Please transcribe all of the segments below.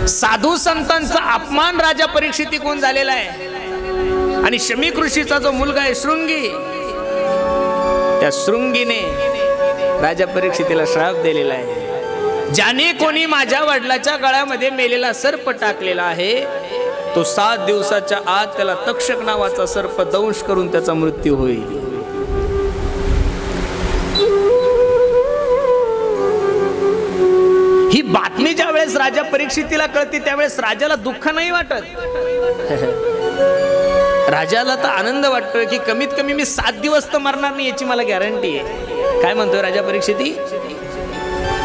साधू संतांचा अपमान राजा परीक्षितीकडून झालेला आहे आणि शमीक ऋषीचा जो मुलगा आहे शृंगी, त्या शृंगीने राजा परीक्षितीला श्राप दिलेला आहे, ज्याने कोणी माझ्या वडिलाच्या गळ्यामध्ये मेलेला सर्प टाकलेला आहे तो 7 दिवसाच्या आत त्याला तक्षक नावाचा सर्प दंश करून त्याचा मृत्यू होईल. ही बातमी ज्या वेळेस राजा परीक्षितीला कळते त्यावेळेस राजाला दुःख नाही वाटत, राजाला तर आनंद वाटतोय की कमीत कमी मी 7 दिवस तर मरणार नाही याची मला गॅरंटी आहे. काय म्हणतोय राजा परीक्षिती?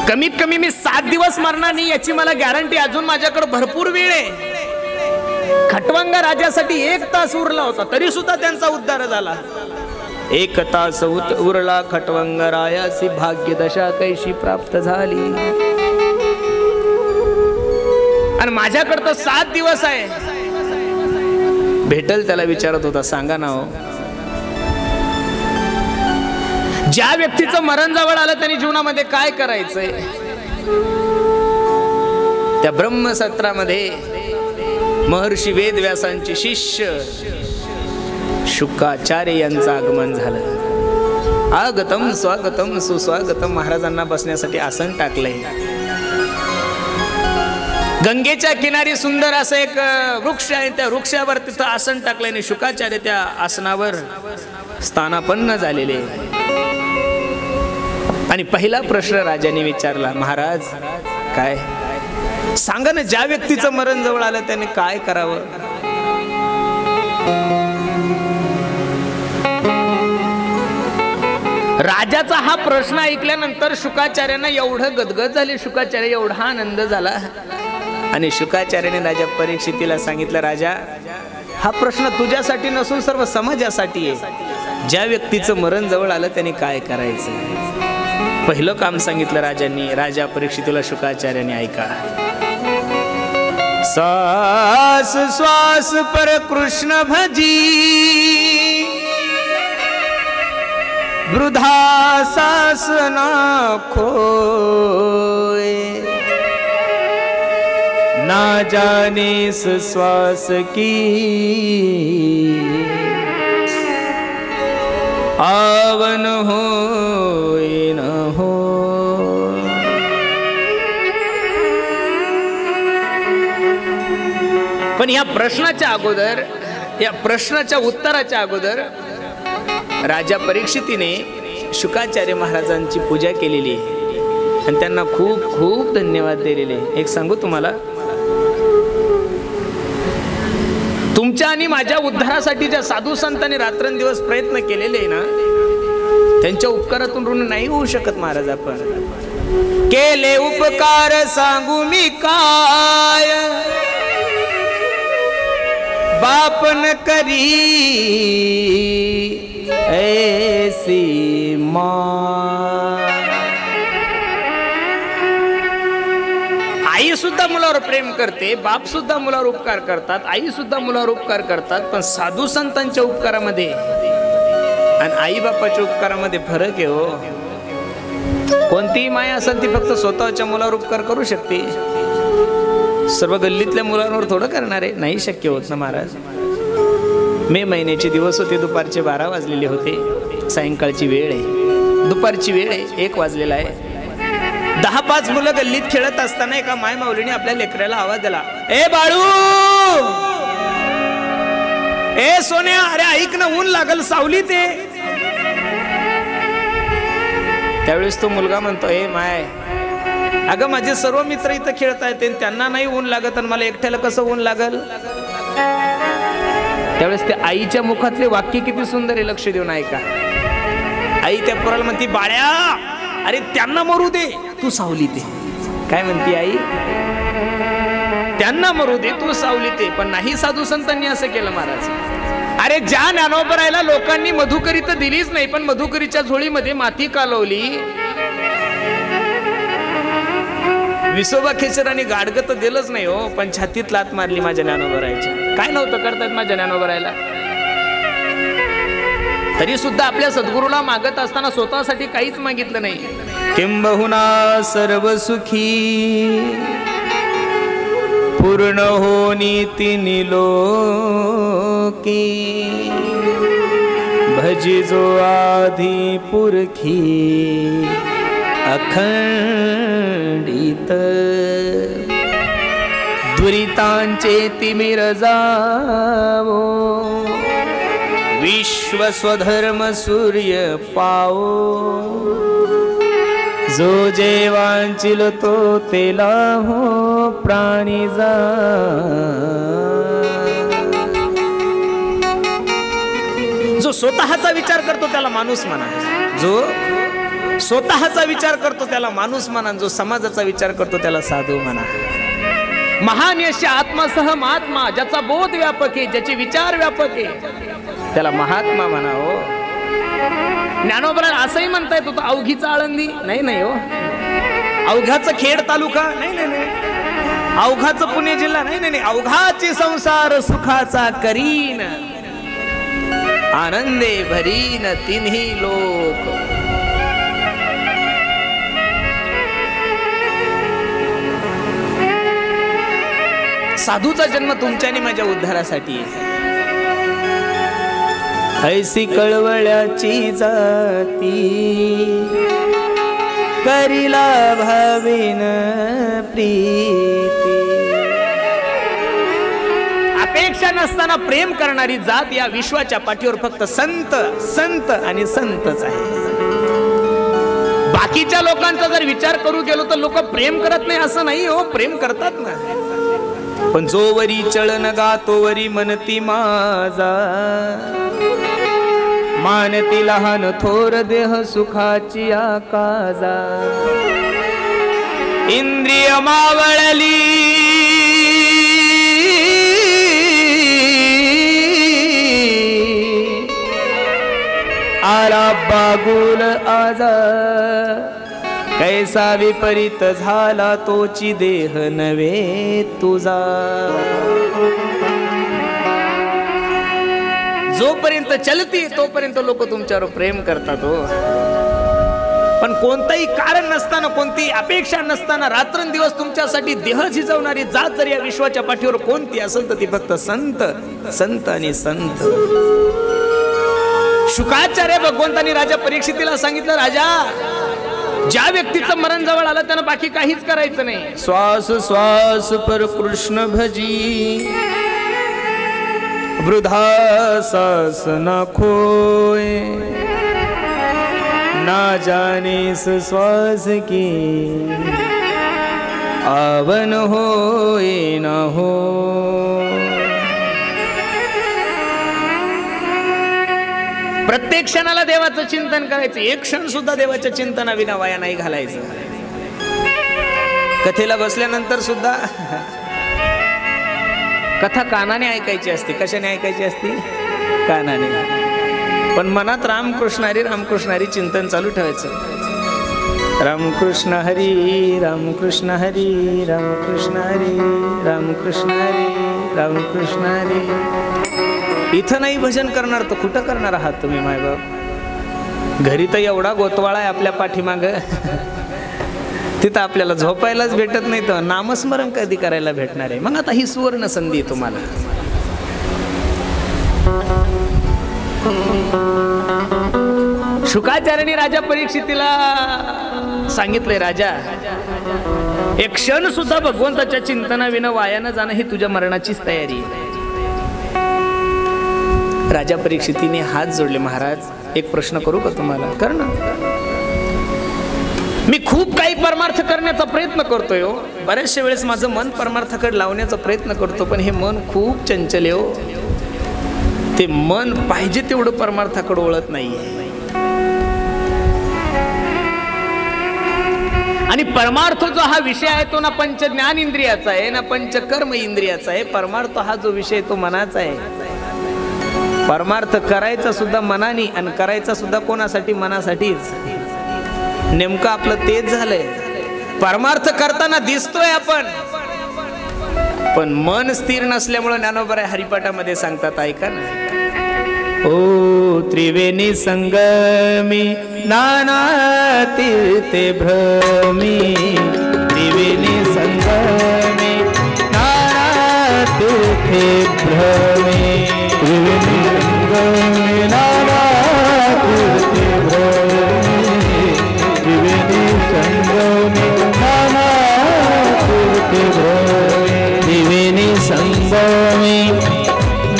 कमीत कमी मी 7 दिवस मरणार नाही याची मला गॅरंटी, अजून माझ्याकडे भरपूर वेळ आहे. खटवंगा राजासाठी 1 तास उरला होता तरी सुद्धा त्यांचा उद्धार झाला. 1 तास उरला खटवंगा रायासी भाग्य दशा कैशी प्राप्त झाली. आणि माझ्याकडे तर 7 दिवस आहे. भेटल त्याला विचारत होता, सांगा ना हो, ज्या व्यक्तीचं मरण जवळ आलं त्यांनी जीवनामध्ये काय करायचंय? त्या ब्रह्मसत्रामध्ये महर्षी वेदव्यासांचे शिष्य शुकाचार्य यांचं आगमन झालं. आगतम स्वागतम सुस्वागतम, महाराजांना बसण्यासाठी आसन टाकलंय. गंगेच्या किनारी सुंदर असं एक वृक्ष आहे, त्या वृक्षावर तिथं आसन टाकलंय आणि शुकाचार्य त्या आसनावर स्थानापन्न झालेले. आणि पहिला प्रश्न राजाने विचारला, महाराज काय सांगा ना, ज्या व्यक्तीचं मरण जवळ आलं त्याने काय करावं? राजाचा हा प्रश्न ऐकल्यानंतर शुकाचार्यांना एवढं गदगद झाली, शुकाचार्य एवढा आनंद झाला आणि शुकाचार्याने राजा परीक्षितीला सांगितलं, राजा हा प्रश्न तुझ्यासाठी नसून सर्व समाजासाठी आहे. ज्या व्यक्तीचं मरण जवळ आलं त्याने काय करायचं? पहिलं काम सांगितलं राजांनी. राजा परीक्षितीला शुकाचार्याने ऐका, श्वास श्वास पर कृष्ण भजी वृद्धा सास ना खोए, ना जाने श्वास की आवन हो न हो. पण या प्रश्नाच्या अगोदर, या प्रश्नाच्या उत्तराच्या अगोदर राजा परीक्षितीने शुकाचार्य महाराजांची पूजा केलेली आहे आणि त्यांना खूप खूप धन्यवाद दिलेले. एक सांगू तुम्हाला, तुमच्या आणि माझ्या उद्धारासाठी ज्या साधू संतांनी रात्रंदिवस प्रयत्न केलेले आहे ना, त्यांच्या उपकारातून ऋण नाही होऊ शकत महाराज. आपण केले उपकार सांगू मी काय, बापन करी ऐसी माँ. आई सुद्धा मुलावर प्रेम करते, बाप सुद्धा मुलावर उपकार करतात, आई सुद्धा मुलावर उपकार करतात, पण साधू संतांच्या उपकारामध्ये आणि आई बापाच्या उपकारामध्ये फरक आहे हो. कोणतीही माया असेल ती फक्त स्वतःच्या मुलावर उपकार करू शकते, सर्व गल्लीतल्या मुलांवर थोडं करणार आहे, नाही शक्य होत ना महाराज. मे महिन्याचे दिवस होते, दुपारचे 12 वाजलेले होते, सायंकाळची वेळ आहे, दुपारची वेळ आहे, 1 वाजलेला आहे. 10-5 मुलं गल्लीत खेळत असताना एका माय माऊलीने आपल्या लेकराला आवाज दिला, ए बाळू, ए सोन्या, अरे ऐक ना, ऊन लागल सावलीत आहे. त्यावेळेस तो मुलगा म्हणतो, ए माय, अगं माझे सर्व मित्र इथं खेळत आहेत, त्यांना नाही ऊन लागत आणि मला एकट्याला कसं ऊन लागल? त्यावेळेस त्या आईच्या मुखातले वाक्य किती सुंदर आहे, लक्ष देऊन ऐका. आई त्या पोराला म्हणती, बाळ्या, अरे त्यांना मरू दे, तू सावलीत आहे. काय म्हणती आई? त्यांना मरू दे, तू सावलीत आहे. पण नाही, साधू संतांनी असं केलं महाराज. अरे ज्या ज्ञानोबरायला लोकांनी मधुकरी तर दिलीच नाही, पण मधुकरीच्या झोळीमध्ये माती कालवली. विसोबा खेचरांनी गाडगं तर दिलंच नाही हो, पण छातीत लात मारली माझ्या ज्ञानोबरायच्या. काय नव्हतं करतात माझ्या ज्ञानोबरायला? तरी सुद्धा आपल्या सद्गुरूला मागत असताना स्वतःसाठी काहीच मागितलं नाही. किंबहुना सर्व सुखी पूर्ण होनी तिनी लोकी भजिजो आधी पुरखी अखंडित दुरितांचे तिमिर जावो विश्व स्वधर्म सूर्य पावो जो जेवांचिल तो तेला हो प्राणी जा जो स्वतःचा विचार करतो त्याला माणूस म्हणा जो स्वतःचा विचार करतो त्याला माणूस म्हणा जो समाजाचा विचार करतो त्याला साधू म्हणा महान यश आत्मासह महात्मा ज्याचा बोध व्यापक आहे ज्याचे विचार व्यापक आहे त्याला महात्मा म्हणा हो ज्ञानोबराला असंही म्हणता येत होतं अवघीचा आळंदी नाही हो अवघाचं खेड तालुका नाही अवघाचं पुणे जिल्हा नाही अवघाचे संसार सुखाचा करीन आनंदे भरीन तिन्ही लोक साधूचा जन्म तुमच्या आणि माझ्या उद्धारासाठी आहे ऐसी कळवळ्याची जाती करीला भाविन प्रीती अपेक्षा नसताना प्रेम करणारी जात या विश्वाच्या पाठीवर फक्त संत आणि संतच आहे बाकीच्या लोकांचा जर विचार करू गेलो तर लोक प्रेम करत नाही असं नाही हो प्रेम करतात ना पण जोवरी चळन गातोवरी मनती माझा मानती लहान थोर देह सुखाची आकाजा इंद्रिय मावळली आला बागुल आजा कैसा विपरीत झाला तोची देह नवे तुझा जोपर्यंत चलती तोपर्यंत लोक तुमच्यावर प्रेम करतात हो पण कोणतंही कारण नसताना कोणती अपेक्षा नसताना रात्रंदिवस तुमच्यासाठी देह झिजवणारी जात जर या विश्वाच्या पाठीवर कोणती असेल तर ती फक्त संत आणि संत शुकाचार्य भगवंतांनी राजा परीक्षितीला सांगितलं राजा ज्या व्यक्तीचं मरण जवळ आलं त्यानं बाकी काहीच करायचं नाही श्वास श्वास पर कृष्ण भजी वृद्धा सास न खोए ना जानेस श्वास की आवन होए न हो प्रत्येक क्षणाला देवाचं चिंतन करायचं एक क्षण सुद्धा देवाच्या चिंतनाविना वाया नाही घालायचं कथेला बसल्यानंतर सुद्धा कथा कानाने ऐकायची असते कशाने ऐकायची असते कानाने पण मनात रामकृष्ण हरी चिंतन चालू ठेवायचं रामकृष्ण हरी रामकृष्ण हरी रामकृष्ण हरी रामकृष्ण हरी रामकृष्ण हरी इथं नाही भजन करणार तर कुठं करणार आहात तुम्ही मायबाप घरी तर एवढा गोतवाळा आहे आपल्या पाठीमाग तिथं आपल्याला झोपायलाच भेटत नाही तर नामस्मरण कधी करायला भेटणार आहे मग आता ही सुवर्ण संधी तुम्हाला शुकाचार्यांनी राजा परीक्षितीला सांगितलंय राजा एक क्षण सुद्धा भगवंताच्या चिंतनाविना वाया न जाणं ही तुझ्या मरणाचीच तयारी आहे राजा परीक्षितीने हात जोडले महाराज एक प्रश्न करू का तुम्हाला कर ना मी खूप काही परमार्थ करण्याचा प्रयत्न करतोय हो बऱ्याचशा वेळेस माझं मन परमार्थाकडे लावण्याचा प्रयत्न करतो पण हे मन खूप चंचल आहे हो ते मन पाहिजे तेवढं परमार्थाकडे वळत नाहीये आणि परमार्थ जो हा विषय आहे तो ना पंच ज्ञान इंद्रियाचा आहे ना पंच कर्म इंद्रियाचा आहे परमार्थ हा जो विषय तो मनाचा आहे परमार्थ करायचा सुद्धा मनाने आणि करायचा सुद्धा कोणासाठी मनासाठीच नेमकं आपलं तेच झालंय परमार्थ करताना दिसतोय आपण पण मन स्थिर नसल्यामुळे ज्ञानोबा हरिपाठामध्ये सांगतात ऐका ना ओ त्रिवेणी संगमी नाना तीर्थे भ्रमी त्रिवेणी संगमी नाना तीर्थे भ्रमे त्रिवेणी संगमे नाना तीर्थे भ्रमे त्रिवेणी संगमे नाना तीर्थे भ्रमे त्रिवेणी संगमे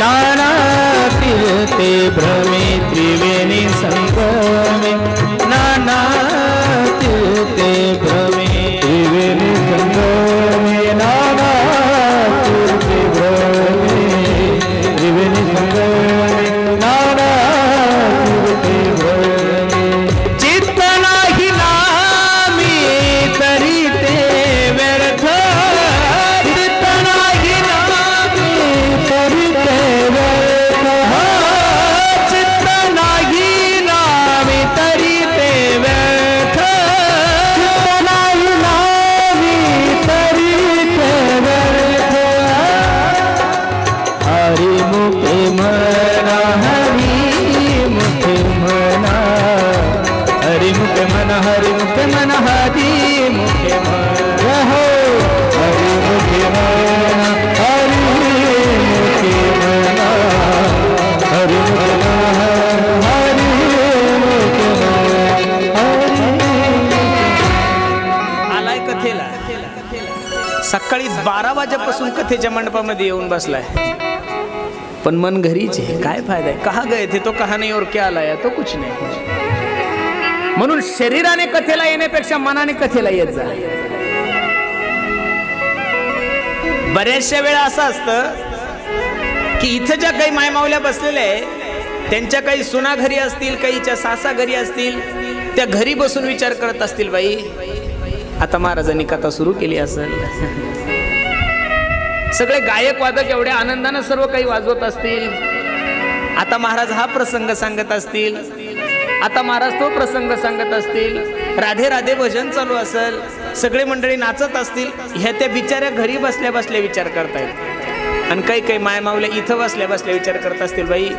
नाना तीर्थे भ्रमे त्रिवेणी संगमे नाना तीर्थे भ्रमे त्रिवेणी संगमे नाना तीर्थे भ्रमे त्रिवेणी संगमे नाना तीर्थे भ्रमे चित्त नाही नामी तरी ते व्यर्थ चित्त नाही नामी तरी ते व्यर्थ चित्त नाही नामी तरी ते व्यर्थ चित्त नाही नामी तरी ते व्यर्थ हरि मुखे मना हरि मुखे मना हरि मुखे मना हरि मुखे मना हरि मुखे मना हो हरि मुखे मना हरि मुखे मना हरि मुखे मना हरि मुखे मना आलाय कथेला सकाळी 12 वाजेपासून कथेच्या मंडपामध्ये येऊन बसलाय, पण मन घरीच आहे. काय फायदा आहे? कहा गए थे तो कहा नहीं और क्या लाया तो कुछ नहीं. म्हणून शरीराने कथेला येण्यापेक्षा मनाने कथेला येत जा. बऱ्याचशा वेळा असं असतं की इथं ज्या काही मायमावल्या बसलेल्या आहे त्यांच्या काही सुना घरी असतील, काहीच्या सासा घरी असतील, त्या घरी बसून विचार करत असतील, बाई आता महाराजांनी कथा सुरू केली असेल. सगळे गायक वादक एवढ्या आनंदानं सर्व काही वाजवत असतील, आता महाराज हा प्रसंग सांगत असतील, आता महाराज तो प्रसंग सांगत असतील, राधे राधे भजन चालू असेल, सगळे मंडळी नाचत असतील. ह्या त्या बिचाऱ्या घरी बसल्या बसल्या विचार करतायत. आणि काही काही मायमावल्या इथं बसल्या बसल्या विचार करत असतील, बाई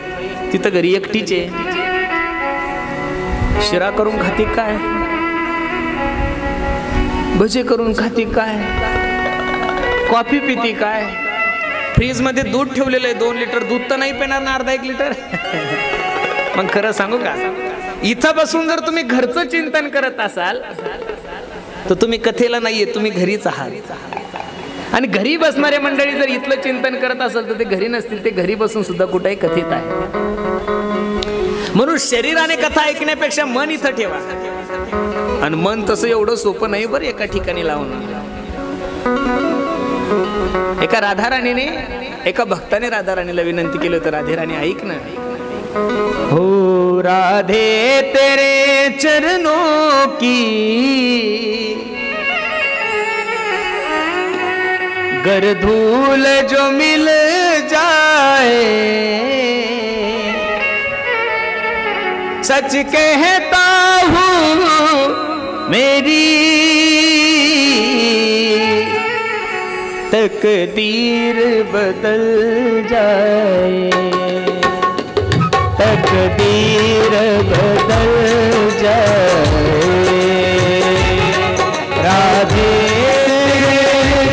तिथं घरी एकटीच आहे, शिरा करून खाती काय, भजे करून खाती काय, कॉफी पिती काय, फ्रीज मध्ये दूध ठेवलेलं आहे 2 लिटर दूध तर नाही पिणार ना, अर्धा 1 लिटर. मग खरं सांगू का, इथं बसून जर तुम्ही घरचं चिंतन करत असाल तर तुम्ही कथेला नाहीये, तुम्ही घरीच आहात. आणि घरी बसणाऱ्या मंडळी जर इथलं चिंतन करत असेल तर ते घरी नसतील, ते घरी बसून सुद्धा कुठेही कथेत आहे. म्हणून शरीराने कथा ऐकण्यापेक्षा मन इथं ठेवा. आणि मन तसं एवढं सोपं नाही बरं एका ठिकाणी लावणं. एका राधाराणीने एका भक्ताने राधाराणीला विनंती केली होती, राधे राणी ऐक ना, हो राधे तेरे चरणों की गर धूल जो मिल जाए, सच कहता हूँ मेरी तकदीर बदल जाए, तकदीर बदल जाए. राधे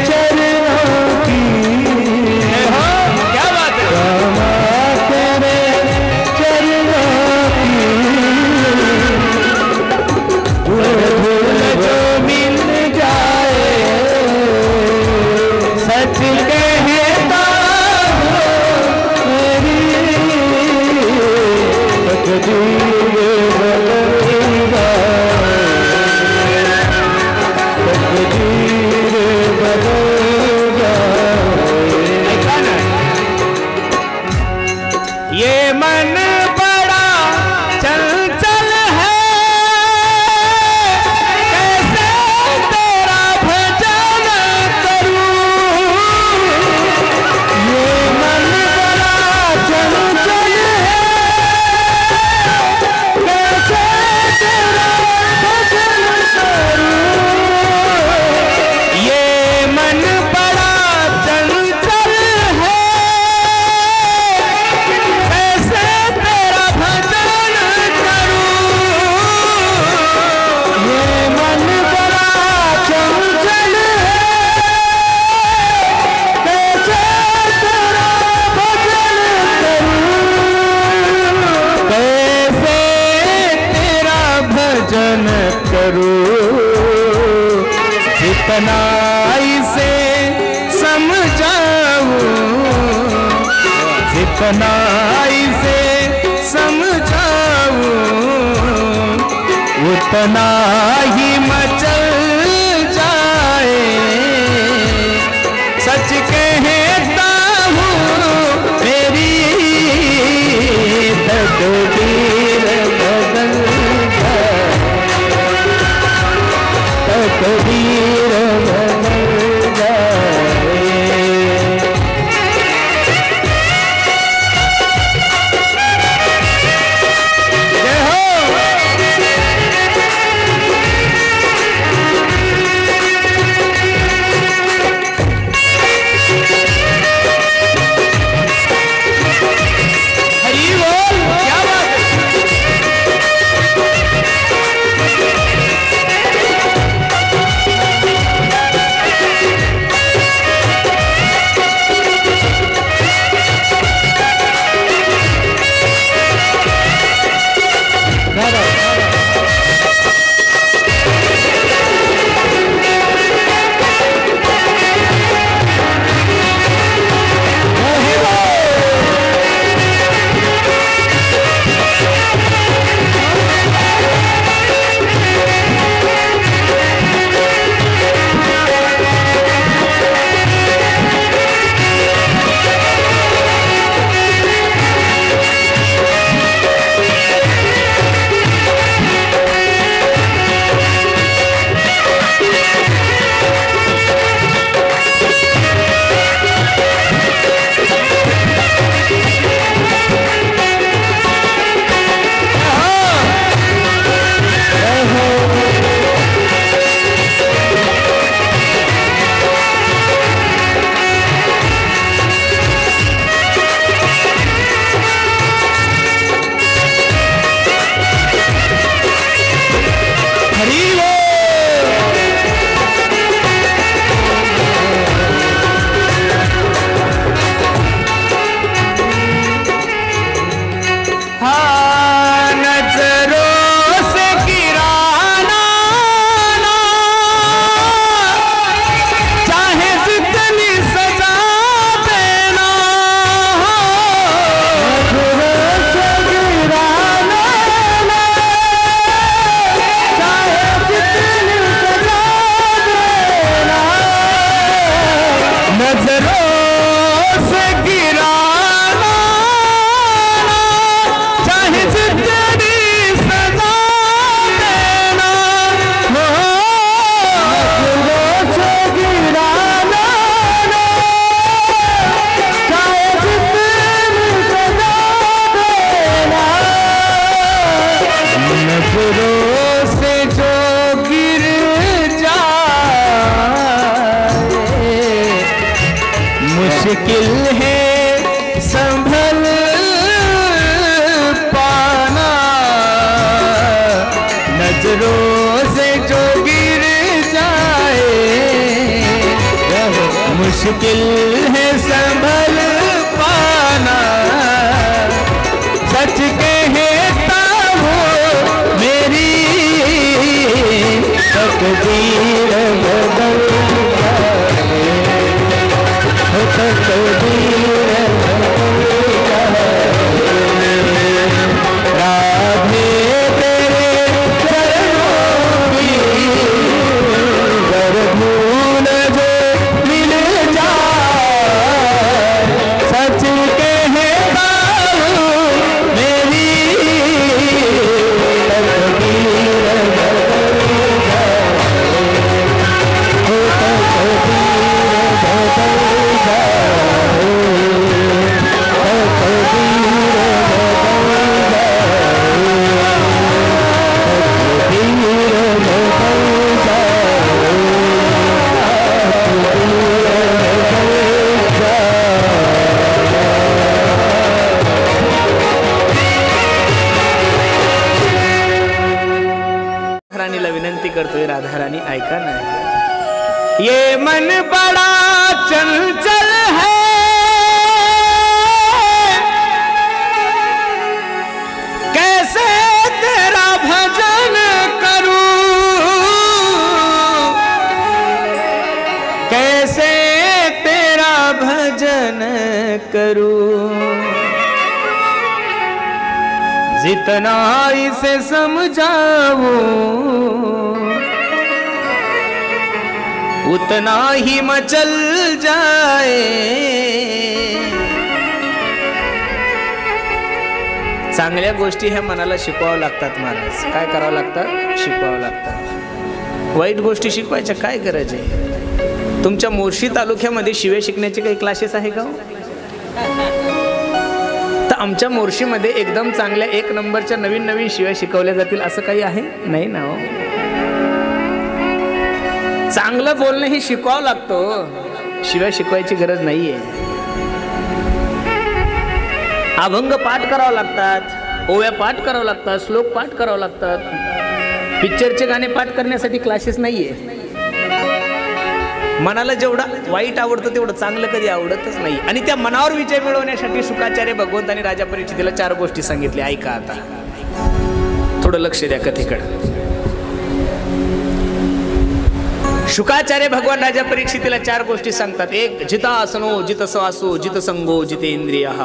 चरणों की, क्या बात है, रामा तेरे चरणों की धूल जो मिल जाए, सच कहता तकदीर बदल जाए. करूं, जितना इसे समझाऊं, जितना इसे समझाऊं, उतना ही मचल जाए। सच कहता हूँ मेरी तकदीर बदल जाए, तकदीर बदल जाए। जय हो। हरी बोल, क्या बात है। मुश्किल है संभल पाना, नजरों से जो गिर जाए। मुश्किल है संभल पाना, सच कहता हूँ मेरी तकदीर बदल जाए, तकदीर राधे तेरे चरणों की कर भूल जो मिल जाए। सच कहता हूँ मेरी तकदीर बदल जाए, राणीला विनंती करतोय, राधा राणी ऐका ना, ये मन बड़ा चंचल है, कैसे तेरा भजन करूं। करूं, जितना इसे समझाऊं उतना ही मचल जाए। चांगल्या गोष्टी ह्या मनाला शिकवावं लागतात महाराज. काय करावं लागतं? शिकवावं लागतं. वाईट गोष्टी शिकवायच्या काय गरज आहे? तुमच्या मोर्शी तालुक्यामध्ये शिवे शिकण्याचे काही क्लासेस आहे का? तर आमच्या मोर्शीमध्ये एकदम चांगल्या 1 नंबरच्या नवीन नवीन शिव्या शिकवल्या जातील असं काही आहे? नाही ना हो. चांगलं बोलणं हे शिकवावं लागतं, शिव्या शिकवायची गरज नाहीये. अभंग पाठ करावं लागतात, ओव्या पाठ करावं लागतात, श्लोक पाठ करावं लागतात. पिक्चरचे गाणे पाठ करण्यासाठी क्लासेस नाहीये. मनाला जेवढं वाईट आवडतं तेवढं चांगलं कधी आवडतच नाही. आणि त्या मनावर विजय मिळवण्यासाठी शुकाचार्य भगवंतांनी राजा परीक्षितीला 4 गोष्टी सांगितल्या. ऐका आता, थोडं लक्ष द्या कथेकडे. शुकाचार्य भगवान राजा परीक्षितीला 4 गोष्टी सांगतात. 1, जितासनो जित श्वासो जित संगो जितेंद्रियः,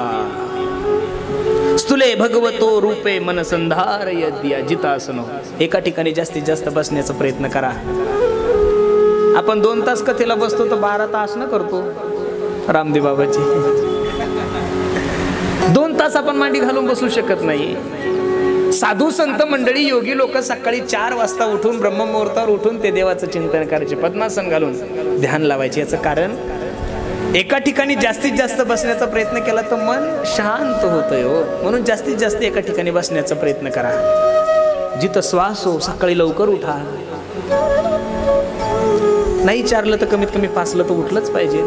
स्तुले भगवतो रूपे मन संधार यद्या. जितासनो, एका ठिकाणी जास्तीत जास्त बसण्याचा प्रयत्न करा. आपण 2 तास कथेला बसतो तर 12 तास न करतो. रामदेव बाबाची 2 तास आपण मांडी घालून बसू शकत नाही. साधू संत मंडळी योगी लोक सकाळी 4 वाजता उठून ब्रह्ममुहूर्तावर उठून ते देवाचं चिंतन करायचे, पद्मासन घालून ध्यान लावायचे. याचं कारण एका ठिकाणी जास्तीत जास्त बसण्याचा प्रयत्न केला तर मन शांत होतंय हो. म्हणून जास्तीत जास्त एका ठिकाणी बसण्याचा प्रयत्न करा. जिथं श्वास हो, सकाळी लवकर उठा. नाही चारलं तर कमीत कमी 5ला तर उठलंच पाहिजे.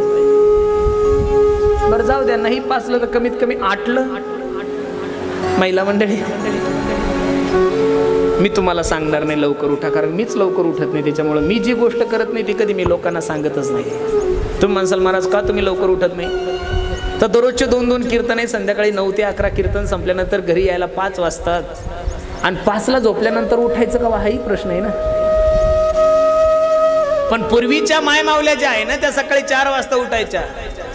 बरं जाऊ द्या, नाही 5ला तर कमीत कमी 8ला. महिला मंडळी, मी तुम्हाला सांगणार नाही लवकर उठा, कारण मीच लवकर उठत नाही. त्याच्यामुळे मी जी गोष्ट करत नाही ती कधी मी लोकांना सांगतच नाही. तुम्ही म्हणसाल महाराज का तुम्ही लवकर उठत नाही? तर दररोजचे 2-2 कीर्तन आहे. संध्याकाळी 9 ते 11 कीर्तन संपल्यानंतर घरी यायला 5 वाजतात. आणि 5ला झोपल्यानंतर उठायचं का, हाही प्रश्न आहे ना. पण पूर्वीच्या माय मावल्या ज्या आहे ना, त्या सकाळी 4 वाजता उठायच्या,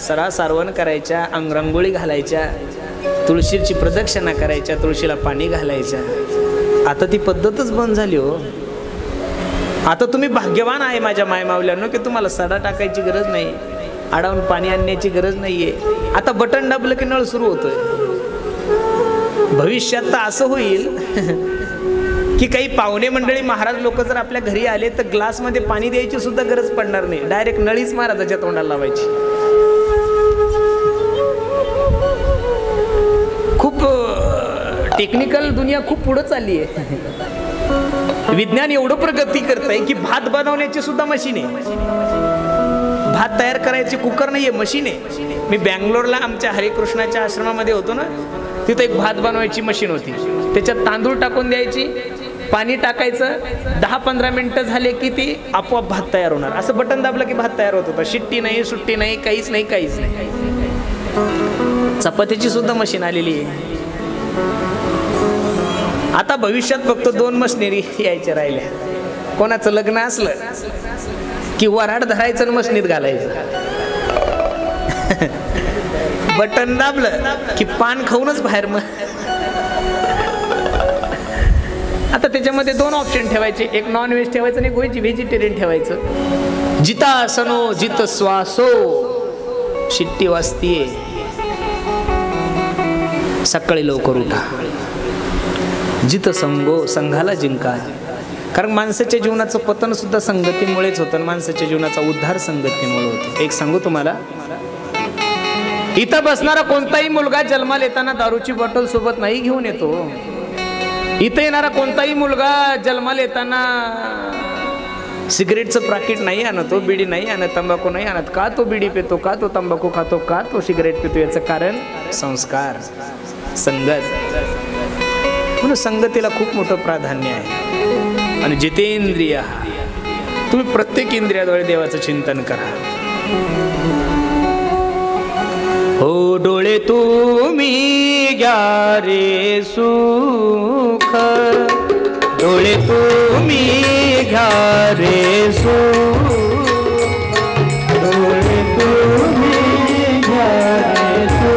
सरा सारवण करायच्या, अंगरांगोळी घालायच्या, तुळशीची प्रदक्षिणा करायच्या, तुळशीला पाणी घालायच्या. आता ती पद्धतच बंद झाली हो. आता तुम्ही भाग्यवान आहे माझ्या माय मावल्यांनो की तुम्हाला सडा टाकायची गरज नाही, आडावून पाणी आणण्याची गरज नाहीये. आता बटन दाबलं की नळ सुरू होतोय. भविष्यात तर असं होईल की काही पाहुणे मंडळी महाराज लोक जर आपल्या घरी आले तर ग्लासमध्ये पाणी द्यायची सुद्धा गरज पडणार नाही. डायरेक्ट नळीच महाराजाच्या तोंडाला लावायची. खूप टेक्निकल दुनिया खूप पुढे चालली आहे. विज्ञान एवढं प्रगती करत आहे की भात बनवण्याची सुद्धा मशीन आहे. भात तयार करायची कुकर नाहीये, मशीन आहे. मी बँगलोरला आमच्या हरिकृष्णाच्या आश्रमामध्ये होतो ना, तिथं एक भात बनवायची मशीन होती. त्याच्यात तांदूळ टाकून द्यायची, पाणी टाकायचं, 10-15 मिनिटं झाले की ती आपोआप भात तयार होणार. असं बटन दाबलं की भात तयार होत होता. शिट्टी नाही, सुट्टी नाही, काहीच नाही, काहीच नाही. चपातीची सुद्धा मशीन आलेली आहे. आता भविष्यात फक्त 2 मशनरी यायच्या राहिल्या. कोणाचं लग्न असलं की वराड धरायचं आणि मशनीत घालायचं. बटन दाबलं की पान खाऊनच बाहेर. मग आता त्याच्यामध्ये 2 ऑप्शन ठेवायचे, एक नॉन व्हेज ठेवायचं आणि एक व्हेजिटेरियन ठेवायचं. जितासनो जित श्वासो, शिट्टी वाजतीये, सकाळी लवकर उठा. जित संगो, संघाला जिंका. कारण माणसाच्या जीवनाचं पतन सुद्धा संगतीमुळेच होतं, माणसाच्या जीवनाचा उद्धार संगतीमुळे होतो. एक सांगू तुम्हाला, इथं बसणारा कोणताही मुलगा जन्माला येताना दारूची बॉटल सोबत नाही घेऊन येतो. इथं येणारा कोणताही मुलगा जन्माला येताना सिगरेटचं पाकीट नाही आणतो, बिडी नाही आणत, तंबाखू नाही आणत. का तो बिडी पितो, का तो तंबाखू खातो, का तो सिगरेट पितो? याचं कारण संस्कार, संगत. म्हणून संगतीला खूप मोठं प्राधान्य आहे. आणि जितेंद्रिय, तुम्ही प्रत्येक इंद्रियाद्वारे देवाचं चिंतन करा. हो डोळे तुम्ही घ्या रे सुख, डोळे तुम्ही घ्या रे सुख, डोळे तुम्ही घ्या रे सुख.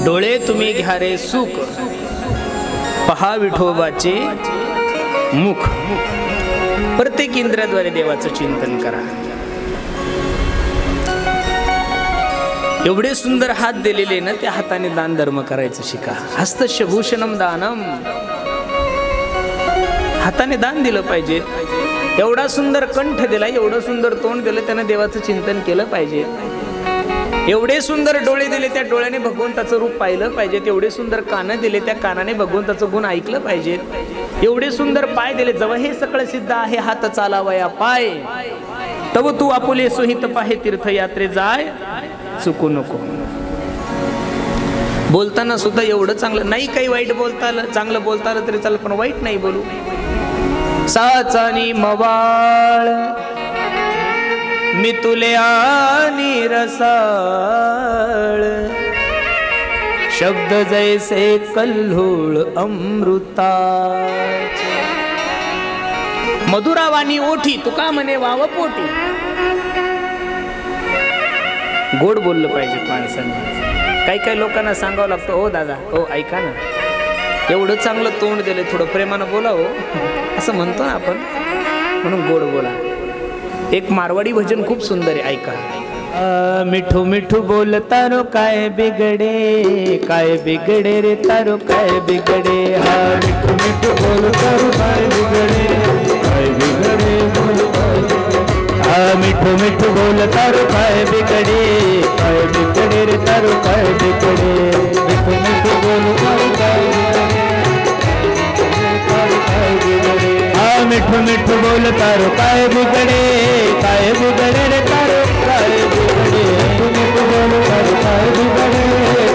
डोळे तुम्ही घ्या रे सुख, पहा विठोबाचे मुख. प्रत्येक इंद्रियाद्वारे देवाचं चिंतन करा. एवढे सुंदर हात दिलेले ना, त्या हाताने दान धर्म करायचं शिका. हस्तस्य भूषणम दानम, हाताने दान दिलं पाहिजे. एवढा सुंदर कंठ दिला, एवढं सुंदर तोंड दिलं, त्यानं देवाचं चिंतन केलं पाहिजे. एवढे सुंदर डोळे दिले, त्या डोळ्याने भगवंताचं रूप पाहिलं पाहिजे. एवढे सुंदर कान दिले, त्या कानाने भगवंताचं गुण ऐकलं पाहिजे. एवढे सुंदर पाय दिले, जवळ हे सगळं सिद्ध आहे हात चालावया पाय. तव तू आपुले सोहित पाहे तीर्थयात्रे जाय चुकू नको. बोलताना सुद्धा एवढं चांगलं नाही, काही वाईट बोलता आलं, चांगलं बोलता आलं तरी चालेल, पण वाईट नाही बोलू. साचानी मवाळ मी तुले आणि रसाळ, शब्द जैसे कल्होळ अमृता. मधुरावाणी ओठी, तुका म्हणे वाव पोटी. गोड बोललं पाहिजे माणसाने. काही काही लोकांना सांगावं लागतं, हो दादा, हो ऐका ना, एवढं चांगलं तोंड दिलं, थोडं प्रेमानं बोलावं असं म्हणतो ना आपण, म्हणून गोड बोला. एक मारवाडी भजन खूप सुंदर आहे, ऐका. मिठू मिठू बोल तारो काय बिगडे, काय बिगडे रे तारो काय बिगडे. हा मिठू मिठू बोल तारो काय बिगडे, काय बिगडे बोल काय बिगडे. हा मिठू मिठू बोल तारो काय बिगडे, काय बिगडे रे तारो काय बिगडे. मिठू मिठू बोल तारो काय बिगडे, मिठू मिठू बोल तारो काय बिगडे, काय बिगडे रे तारो काय बिगडे. मिठू मिठू बोल तारो काय बिगडे,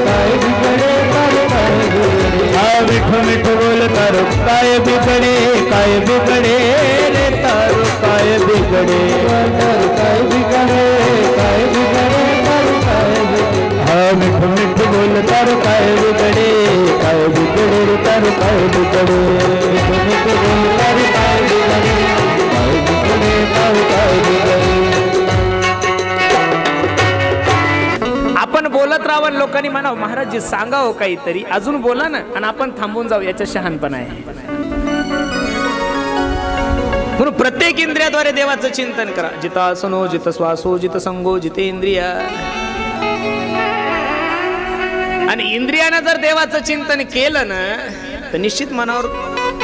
काय बिगडे तारो काय बिगडे. हा मिठू मिठू बोल तारो काय बिगडे, काय बिगडे रे तारो काय बिगडे. तारो काय बिगडे, काय बिगडे तारो काय बिगडे. हा मिठू मिठू बोल तारो काय बिगडे, काय बिगडे रे तारो काय बिगडे. मिठू मिठू बोल तारो काय बिगडे, काय बिगडे तारो काय बिगडे. आपण बोलत राहावं, लोकांनी म्हणावं महाराज जी सांगावं काहीतरी, अजून बोला ना, आणि आपण थांबून जाऊ, याच्या शहाणपणा आहे. म्हणून प्रत्येक इंद्रियाद्वारे देवाचं चिंतन करा. जित आसनो, जित श्वासो, जित संगो, जितेंद्रिया. आणि इंद्रियानं जर देवाचं चिंतन केलं ना, तर निश्चित मनावर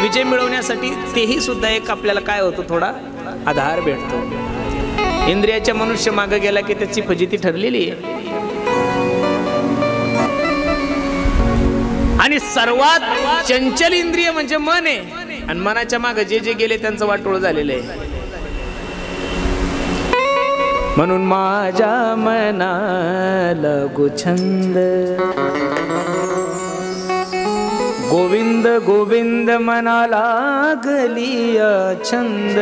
विजय मिळवण्यासाठी तेही सुद्धा एक आपल्याला काय होतं, थोडा आधार भेटतो. इंद्रियाच्या मनुष्य मागे गेला की त्याची फजिती ठरलेली आहे. आणि सर्वात चंचल इंद्रिय म्हणजे मन आहे, आणि मनाच्या मागे जे जे गेले त्यांचं वाटोळ झालेलं आहे. म्हणून माझ्या मनाला गुछंद, गोविंद गोविंद मनाला गलिया छंद.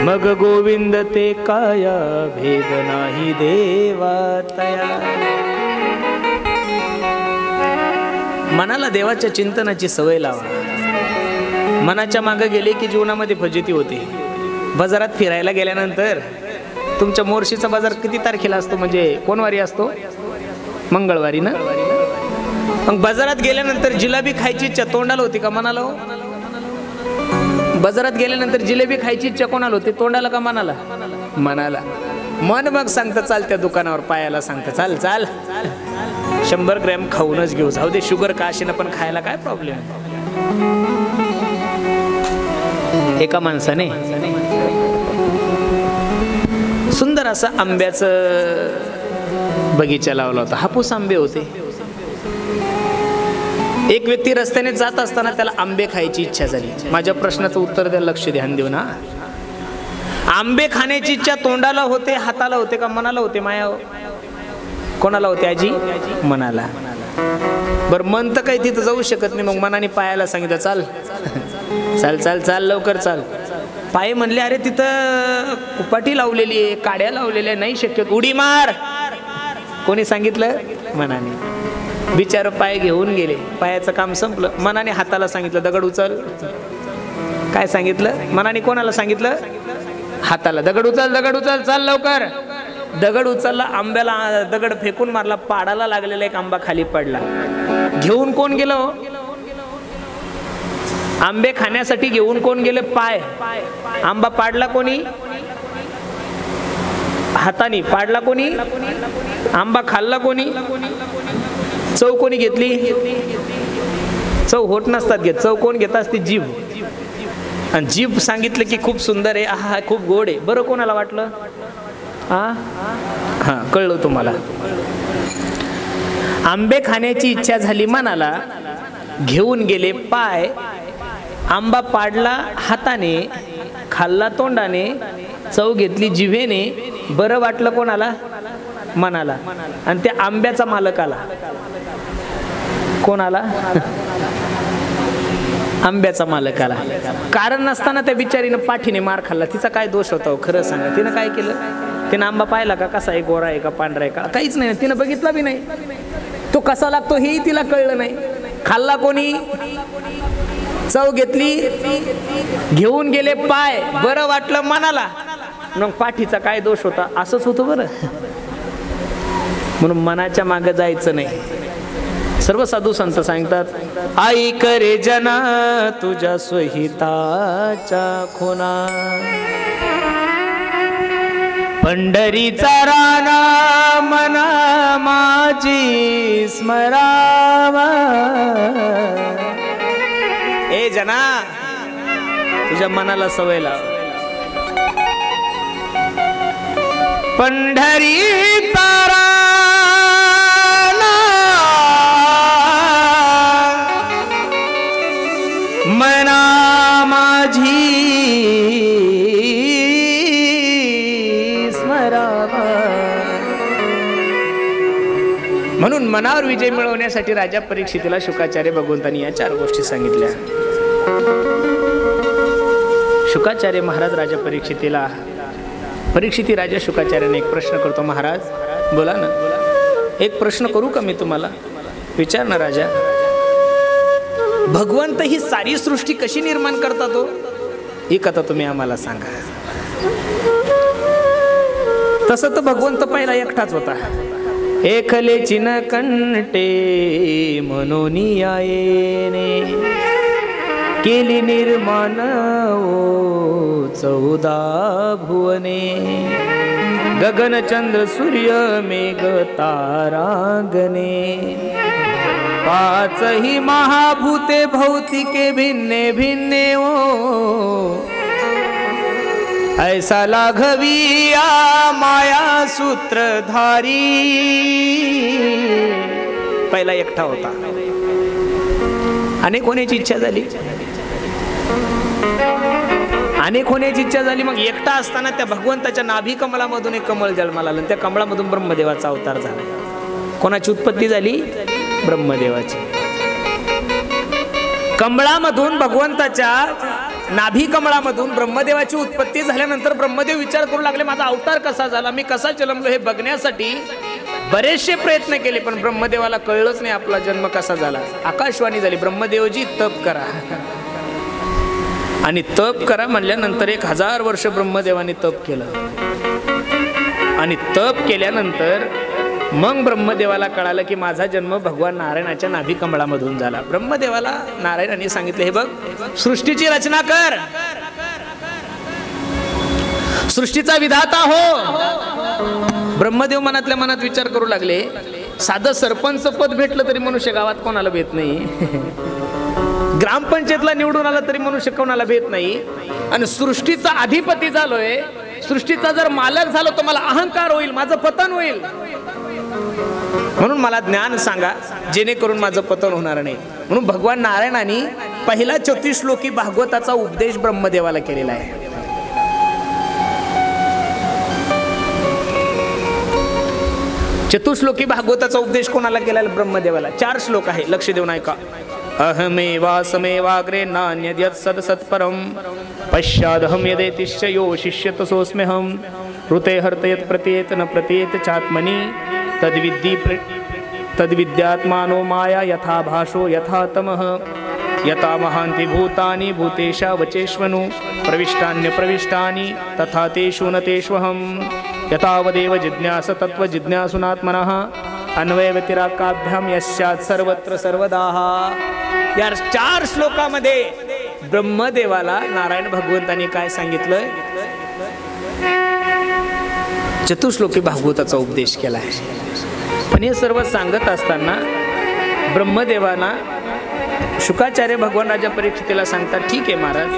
मग गोविंद ते काया भेद नाही देवा तया. मनाला देवाच्या चिंतनाची सवय लावा. मनाच्या मागे गेले की जीवनामध्ये फजिती होते. बाजारात फिरायला गेल्यानंतर, तुमच्या मोर्शीचा बाजार किती तारखेला असतो, म्हणजे कोण वारी असतो, मंगळवारी ना. मग बाजारात गेल्यानंतर जिलेबी खायची इच्छा तोंडाला होती का मनाला हो? बाजारात गेल्यानंतर जिलेबी खायची इच्छा कोणाला होती, तोंडाला का मनाला? मनाला. मन मग सांगतं चाल त्या दुकानावर, पायाला सांगतं चाल चाल 100 ग्रॅम खाऊनच घेऊ, जाऊ दे शुगर का अशी ना, पण खायला काय प्रॉब्लेम. एका माणसाने सुंदर असा आंब्याचं बगीचा लावला होता. हापूस आंबे होते. एक व्यक्ती रस्त्याने जात असताना त्याला आंबे खायची इच्छा झाली. माझ्या प्रश्नाचं उत्तर द्या, लक्ष ध्यान देऊ ना. आंबे खाण्याची इच्छा तोंडाला होते, हाताला होते का मनाला होते? माया कोणाला होते आजी? मनाला. बरं मन तर काही तिथं जाऊ शकत नाही. मग मनाने पायाला सांगितलं चाल चाल चाल चाल लवकर चाल. पाय म्हणले अरे तिथं कुपाटी लावलेली आहे, काड्या लावलेल्या, नाही शक्य, उडी मार. कोणी सांगितलं? मनाने. बिचार पाय घेऊन गेले, पायाचं काम संपलं. मनाने हाताला सांगितलं दगड उचल. काय सांगितलं? मनाने कोणाला सांगितलं? हाताला. दगड उचल, दगड उचल, चाल लवकर. दगड उचलला, आंब्याला दगड फेकून मारला, पाडाला लागलेला एक आंबा खाली पडला. घेऊन कोण गेलं हो? आंबे खाण्यासाठी घेऊन कोण गेले? पाय. आंबा पाडला कोणी? हाताने. पाडला कोणी? आंबा खाल्ला कोणी? चव कोणी घेतली? चव होत नसतात घेत, चव कोण घेत असते? जीभ. आणि जीभ सांगितलं की खूप सुंदर आहे, आहा खूप गोड आहे, बरं कोणाला वाटलं? हा कळलं तुम्हाला. आंबे खाण्याची इच्छा झाली मनाला, घेऊन गेले पाय, आंबा पाडला हाताने, खाल्ला तोंडाने, चव घेतली जिभेने, बरं वाटलं कोणाला? मनाला. आणि त्या आंब्याचा मालक आला. कोण आला? आंब्याचा मालक आला. कारण नसताना त्या बिचारीनं पाठीने मार खाल्ला. तिचा काय दोष होता हो? खरं सांगा, तिनं काय केलं? तिनं आंबा पाहिला का? कसा आहे, गोरा आहे का पांढरा आहे का? काहीच नाही. तिनं बघितला बी नाही. तो कसा लागतो हेही तिला कळलं नाही. खाल्ला कोणी? चव घेतली, घेऊन गेले पाय, बरं वाटलं मनाला. मग पाठीचा काय दोष होता? असंच होतं बरं. म्हणून मनाच्या मागे जायचं नाही. सर्व साधू संत सांगतात, आई करे जना तुझ्या स्वहिताच्या खुना, पंढरीचा राणा मना माझी स्मरावा. ए जना, तुझ्या मनाला सवय लाव. पंढरीचा मना माझी स्मरावा. म्हणून मनावर विजय मिळवण्यासाठी राजा परीक्षितीला शुकाचार्य भगवंतांनी या 4 गोष्टी सांगितल्या. शुकाचार्य महाराज राजा परीक्षितीला, परीक्षिती राजा शुकाचार्याने एक प्रश्न करतो. महाराज बोला ना. एक प्रश्न करू का मी तुम्हाला? विचार ना राजा. भगवंत ही सारी सृष्टी कशी निर्माण करतात हो? ही कथा तुम्ही आम्हाला सांगा. तसं तर भगवंत पहिला एकटाच होता. एकलेची न कंटे म्हणून आयेने केली निर्माण ओ 14 भुवने. गगन चंद्र सूर्य मेघ तारांगणे. 5 ही महाभूते भौतिके भिन्ने भिन्ने ओ. ऐसा लाघविया माया सूत्रधारी. पहिला एकटा होता. अनेक होण्याची इच्छा झाली, अनेक होण्याची इच्छा झाली. मग एकटा असताना त्या भगवंताच्या नाभी कमळामधून एक कमळ जन्माला आलं. त्या कमळामधून ब्रह्मदेवाचा अवतार झाला. कोणाची उत्पत्ती झाली? ब्रह्मदेवाची. कमळामधून, भगवंताच्या नाभी कमळामधून ब्रह्मदेवाची उत्पत्ती झाल्यानंतर ब्रह्मदेव विचार करू लागले, माझा अवतार कसा झाला, मी कसा जन्मलो, हे बघण्यासाठी बरेचसे प्रयत्न केले. पण ब्रह्मदेवाला कळलंच नाही आपला जन्म कसा झाला. आकाशवाणी झाली, ब्रह्मदेवजी तप करा. आणि तप करा म्हणल्यानंतर 1000 वर्ष ब्रह्मदेवाने तप केलं. आणि तप केल्यानंतर मग ब्रह्मदेवाला कळालं की माझा जन्म भगवान नारायणाच्या नाभी कमळामधून झाला. ब्रह्मदेवाला नारायणाने सांगितले, हे बघ, सृष्टीची रचना कर, सृष्टीचा विधाता हो. ब्रह्मदेव मनातल्या मनात विचार करू लागले, साधं सरपंच पद भेटलं तरी मनुष्य गावात कोणाला भेट नाही, ग्रामपंचायतला निवडून आला तरी मनुष्य कोणाला भेट नाही, आणि सृष्टीचा अधिपती झालोय, सृष्टीचा जर मालक झालो तर मला अहंकार होईल, माझं पतन होईल. म्हणून मला ज्ञान सांगा जेणेकरून माझं पतन होणार नाही. म्हणून भगवान नारायणाने पहिला 34 श्लोकी भागवताचा उपदेश ब्रह्मदेवाला केलेला आहे. चतुश्लोकी भागवताचा उपदेश कोणाला केला? ब्रह्मदेवाला. 4 श्लोक आहे, लक्ष देऊन ऐका. अहमेवासमेवाग्रे नान्यद्यत् सत्सत्परं पश्चादहं यदेतिश्च यो शिष्यत सोऽस्म्यहं ऋते हर्तयत् प्रतीयेत न प्रतीयेत चात्मनि तद्विद्यात्मानो माया यथा भाषो यथा तमः यथा महान्ति भूतानि भूतेशा वचेष्वनु प्रविष्टान्य प्रविष्टानि तथा तेषु न तेष्वहम् यथावदेव जिज्ञास तत्व जिज्ञासूनात्मनः अन्वय व्यतिराकाभ्याम यश्चात सर्वत्र सर्वदाः. या 4 श्लोकामध्ये ब्रह्मदेवाला नारायण भगवंतांनी काय सांगितलंय? चतुश्लोकी भागवताचा उपदेश केला आहे. पण हे सर्व सांगत असताना ब्रह्मदेवाना शुकाचार्य भगवान राजा परीक्षितीला सांगतात, ठीक आहे महाराज,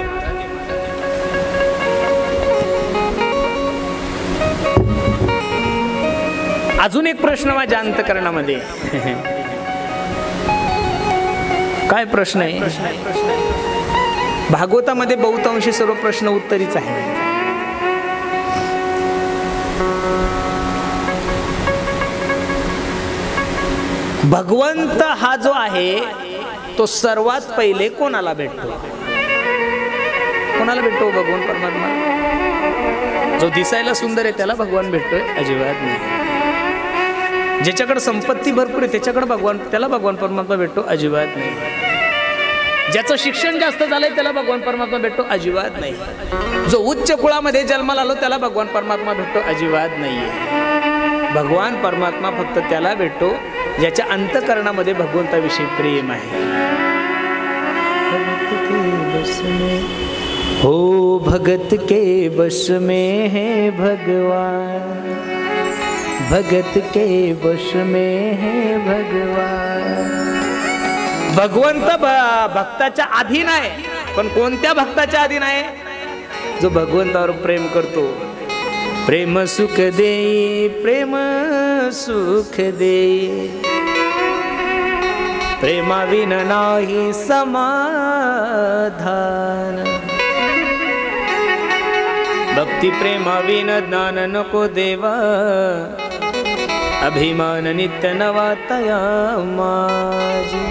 अजून एक प्रश्न माझ्या अंतःकरणामध्ये. काय प्रश्न आहे? भागवतामध्ये बहुतांशी सर्व प्रश्न उत्तरीच आहे. भगवंत हा जो आहे तो सर्वात पहिले कोणाला भेटतो? कोणाला भेटतो भगवान परमात्मा? जो दिसायला सुंदर आहे त्याला भगवान भेटतोय? अजिबात नाही. ज्याच्याकडे संपत्ती भरपूर आहे त्याला भगवान परमात्मा भेटतो? अजिबात नाही. ज्याचं शिक्षण जास्त झालंय त्याला भगवान परमात्मा भेटतो? अजिबात नाही. जो उच्च कुळामध्ये जन्माला आलो त्याला भगवान परमात्मा भेटतो? अजिबात नाहीये. भगवान परमात्मा फक्त त्याला भेटतो ज्याच्या अंतःकरणामध्ये भगवंताविषयी प्रेम आहे. हो भगत के बस में है भगवान, भगत के बस में है भगवान. भगवंत भक्ताच्या अधीन आहे. पण कोणत्या भक्ताच्या अधीन आहे? जो भगवंतावर प्रेम करतो. प्रेम सुख दे, प्रेम सुख दे, प्रेमाविन नाही समाधान. भक्ती प्रेमाविन ज्ञान नको देवा, अभिमान नित्य नवा तया माझी.